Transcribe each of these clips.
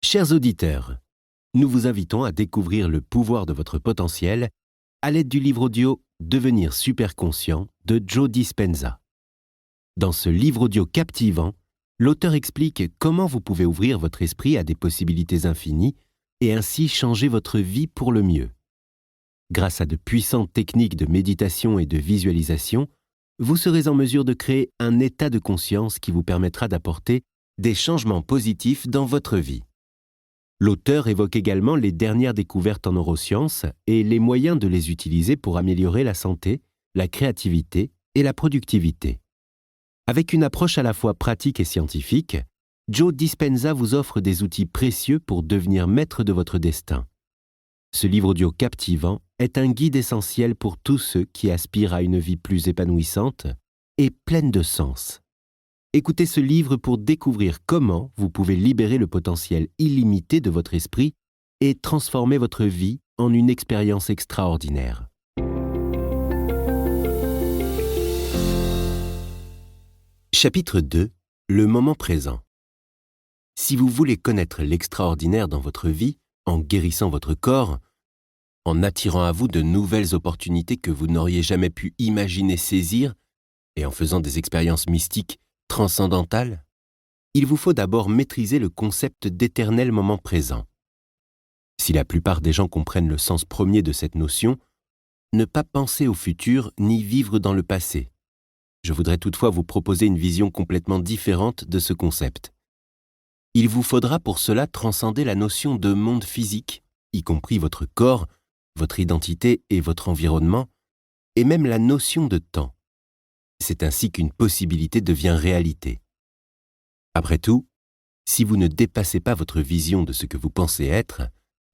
Chers auditeurs, nous vous invitons à découvrir le pouvoir de votre potentiel à l'aide du livre audio « Devenir super conscient » de Joe Dispenza. Dans ce livre audio captivant, l'auteur explique comment vous pouvez ouvrir votre esprit à des possibilités infinies et ainsi changer votre vie pour le mieux. Grâce à de puissantes techniques de méditation et de visualisation, vous serez en mesure de créer un état de conscience qui vous permettra d'apporter des changements positifs dans votre vie. L'auteur évoque également les dernières découvertes en neurosciences et les moyens de les utiliser pour améliorer la santé, la créativité et la productivité. Avec une approche à la fois pratique et scientifique, Joe Dispenza vous offre des outils précieux pour devenir maître de votre destin. Ce livre audio captivant est un guide essentiel pour tous ceux qui aspirent à une vie plus épanouissante et pleine de sens. Écoutez ce livre pour découvrir comment vous pouvez libérer le potentiel illimité de votre esprit et transformer votre vie en une expérience extraordinaire. Chapitre 2. Le moment présent. Si vous voulez connaître l'extraordinaire dans votre vie, en guérissant votre corps, en attirant à vous de nouvelles opportunités que vous n'auriez jamais pu imaginer saisir et en faisant des expériences mystiques transcendantales, il vous faut d'abord maîtriser le concept d'éternel moment présent. Si la plupart des gens comprennent le sens premier de cette notion, ne pas penser au futur ni vivre dans le passé. Je voudrais toutefois vous proposer une vision complètement différente de ce concept. Il vous faudra pour cela transcender la notion de monde physique, y compris votre corps, votre identité et votre environnement, et même la notion de temps. C'est ainsi qu'une possibilité devient réalité. Après tout, si vous ne dépassez pas votre vision de ce que vous pensez être,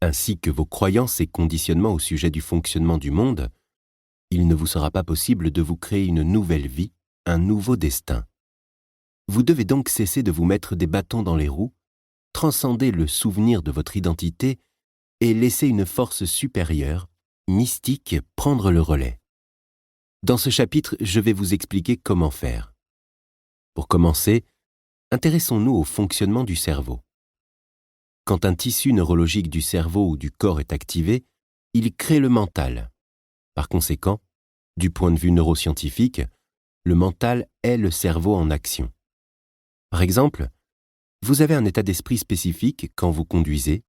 ainsi que vos croyances et conditionnements au sujet du fonctionnement du monde, il ne vous sera pas possible de vous créer une nouvelle vie, un nouveau destin. Vous devez donc cesser de vous mettre des bâtons dans les roues, transcender le souvenir de votre identité et laisser une force supérieure, mystique, prendre le relais. Dans ce chapitre, je vais vous expliquer comment faire. Pour commencer, intéressons-nous au fonctionnement du cerveau. Quand un tissu neurologique du cerveau ou du corps est activé, il crée le mental. Par conséquent, du point de vue neuroscientifique, le mental est le cerveau en action. Par exemple, vous avez un état d'esprit spécifique quand vous conduisez,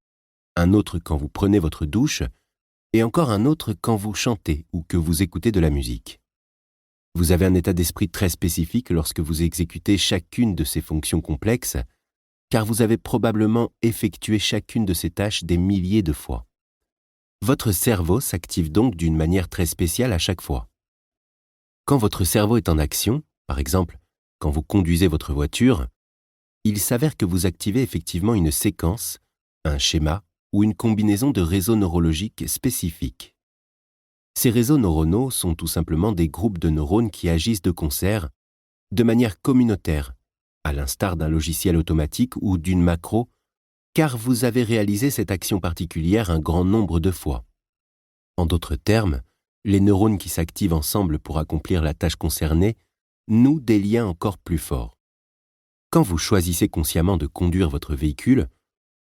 un autre quand vous prenez votre douche, et encore un autre quand vous chantez ou que vous écoutez de la musique. Vous avez un état d'esprit très spécifique lorsque vous exécutez chacune de ces fonctions complexes, car vous avez probablement effectué chacune de ces tâches des milliers de fois. Votre cerveau s'active donc d'une manière très spéciale à chaque fois. Quand votre cerveau est en action, par exemple, quand vous conduisez votre voiture, il s'avère que vous activez effectivement une séquence, un schéma ou une combinaison de réseaux neurologiques spécifiques. Ces réseaux neuronaux sont tout simplement des groupes de neurones qui agissent de concert, de manière communautaire, à l'instar d'un logiciel automatique ou d'une macro, car vous avez réalisé cette action particulière un grand nombre de fois. En d'autres termes, les neurones qui s'activent ensemble pour accomplir la tâche concernée nouent des liens encore plus forts. Quand vous choisissez consciemment de conduire votre véhicule,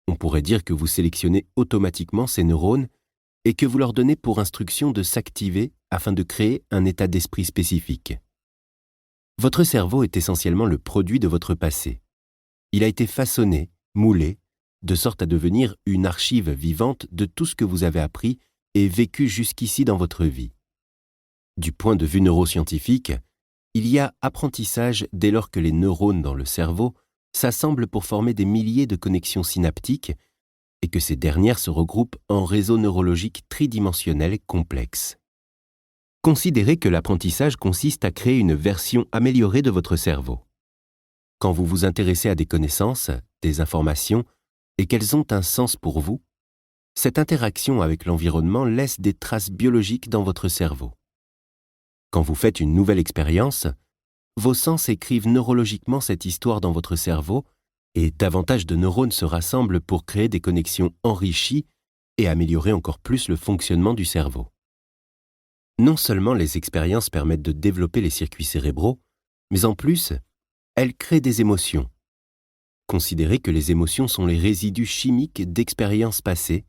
on pourrait dire que vous sélectionnez automatiquement ces neurones et que vous leur donnez pour instruction de s'activer afin de créer un état d'esprit spécifique. Votre cerveau est essentiellement le produit de votre passé. Il a été façonné, moulé, de sorte à devenir une archive vivante de tout ce que vous avez appris et vécu jusqu'ici dans votre vie. Du point de vue neuroscientifique, il y a apprentissage dès lors que les neurones dans le cerveau s'assemblent pour former des milliers de connexions synaptiques et que ces dernières se regroupent en réseaux neurologiques tridimensionnels complexes. Considérez que l'apprentissage consiste à créer une version améliorée de votre cerveau. Quand vous vous intéressez à des connaissances, des informations, et qu'elles ont un sens pour vous, cette interaction avec l'environnement laisse des traces biologiques dans votre cerveau. Quand vous faites une nouvelle expérience, vos sens écrivent neurologiquement cette histoire dans votre cerveau et davantage de neurones se rassemblent pour créer des connexions enrichies et améliorer encore plus le fonctionnement du cerveau. Non seulement les expériences permettent de développer les circuits cérébraux, mais en plus, elles créent des émotions. Considérez que les émotions sont les résidus chimiques d'expériences passées,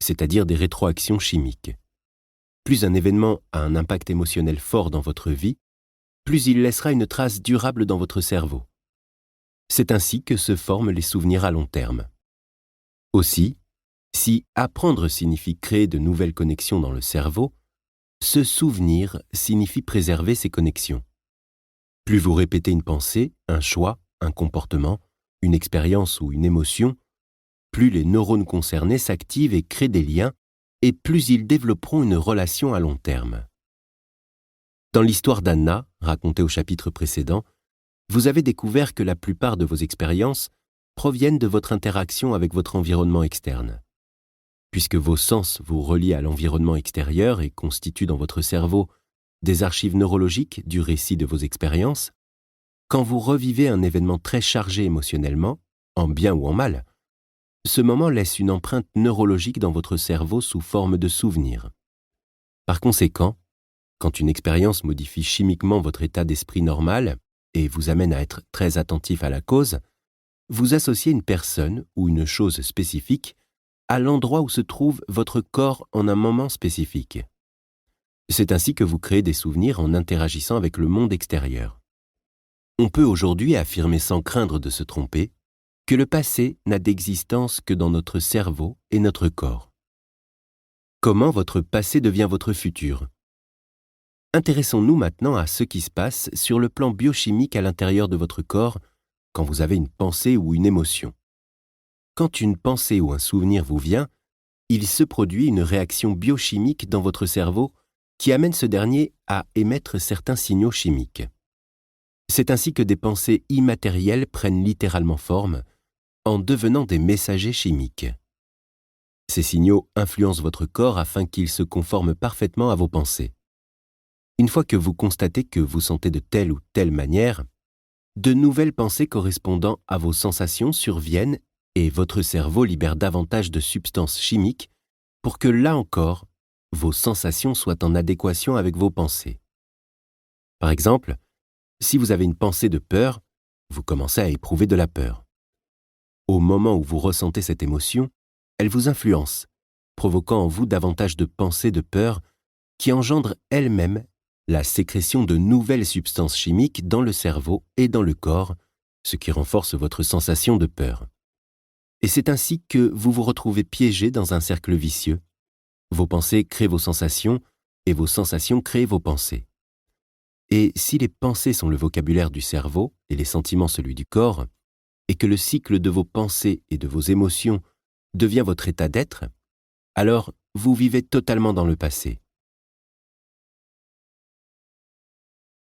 c'est-à-dire des rétroactions chimiques. Plus un événement a un impact émotionnel fort dans votre vie, plus il laissera une trace durable dans votre cerveau. C'est ainsi que se forment les souvenirs à long terme. Aussi, si apprendre signifie créer de nouvelles connexions dans le cerveau, se souvenir signifie préserver ces connexions. Plus vous répétez une pensée, un choix, un comportement, une expérience ou une émotion, plus les neurones concernés s'activent et créent des liens, et plus ils développeront une relation à long terme. Dans l'histoire d'Anna, racontée au chapitre précédent, vous avez découvert que la plupart de vos expériences proviennent de votre interaction avec votre environnement externe. Puisque vos sens vous relient à l'environnement extérieur et constituent dans votre cerveau des archives neurologiques du récit de vos expériences, quand vous revivez un événement très chargé émotionnellement, en bien ou en mal, ce moment laisse une empreinte neurologique dans votre cerveau sous forme de souvenir. Par conséquent, quand une expérience modifie chimiquement votre état d'esprit normal et vous amène à être très attentif à la cause, vous associez une personne ou une chose spécifique à l'endroit où se trouve votre corps en un moment spécifique. C'est ainsi que vous créez des souvenirs en interagissant avec le monde extérieur. On peut aujourd'hui affirmer sans craindre de se tromper que le passé n'a d'existence que dans notre cerveau et notre corps. Comment votre passé devient votre futur ? Intéressons-nous maintenant à ce qui se passe sur le plan biochimique à l'intérieur de votre corps quand vous avez une pensée ou une émotion. Quand une pensée ou un souvenir vous vient, il se produit une réaction biochimique dans votre cerveau qui amène ce dernier à émettre certains signaux chimiques. C'est ainsi que des pensées immatérielles prennent littéralement forme en devenant des messagers chimiques. Ces signaux influencent votre corps afin qu'il se conforme parfaitement à vos pensées. Une fois que vous constatez que vous sentez de telle ou telle manière, de nouvelles pensées correspondant à vos sensations surviennent et votre cerveau libère davantage de substances chimiques pour que, là encore, vos sensations soient en adéquation avec vos pensées. Par exemple, si vous avez une pensée de peur, vous commencez à éprouver de la peur. Au moment où vous ressentez cette émotion, elle vous influence, provoquant en vous davantage de pensées de peur qui engendrent elles-mêmes la sécrétion de nouvelles substances chimiques dans le cerveau et dans le corps, ce qui renforce votre sensation de peur. Et c'est ainsi que vous vous retrouvez piégé dans un cercle vicieux. Vos pensées créent vos sensations et vos sensations créent vos pensées. Et si les pensées sont le vocabulaire du cerveau et les sentiments celui du corps, et que le cycle de vos pensées et de vos émotions devient votre état d'être, alors vous vivez totalement dans le passé.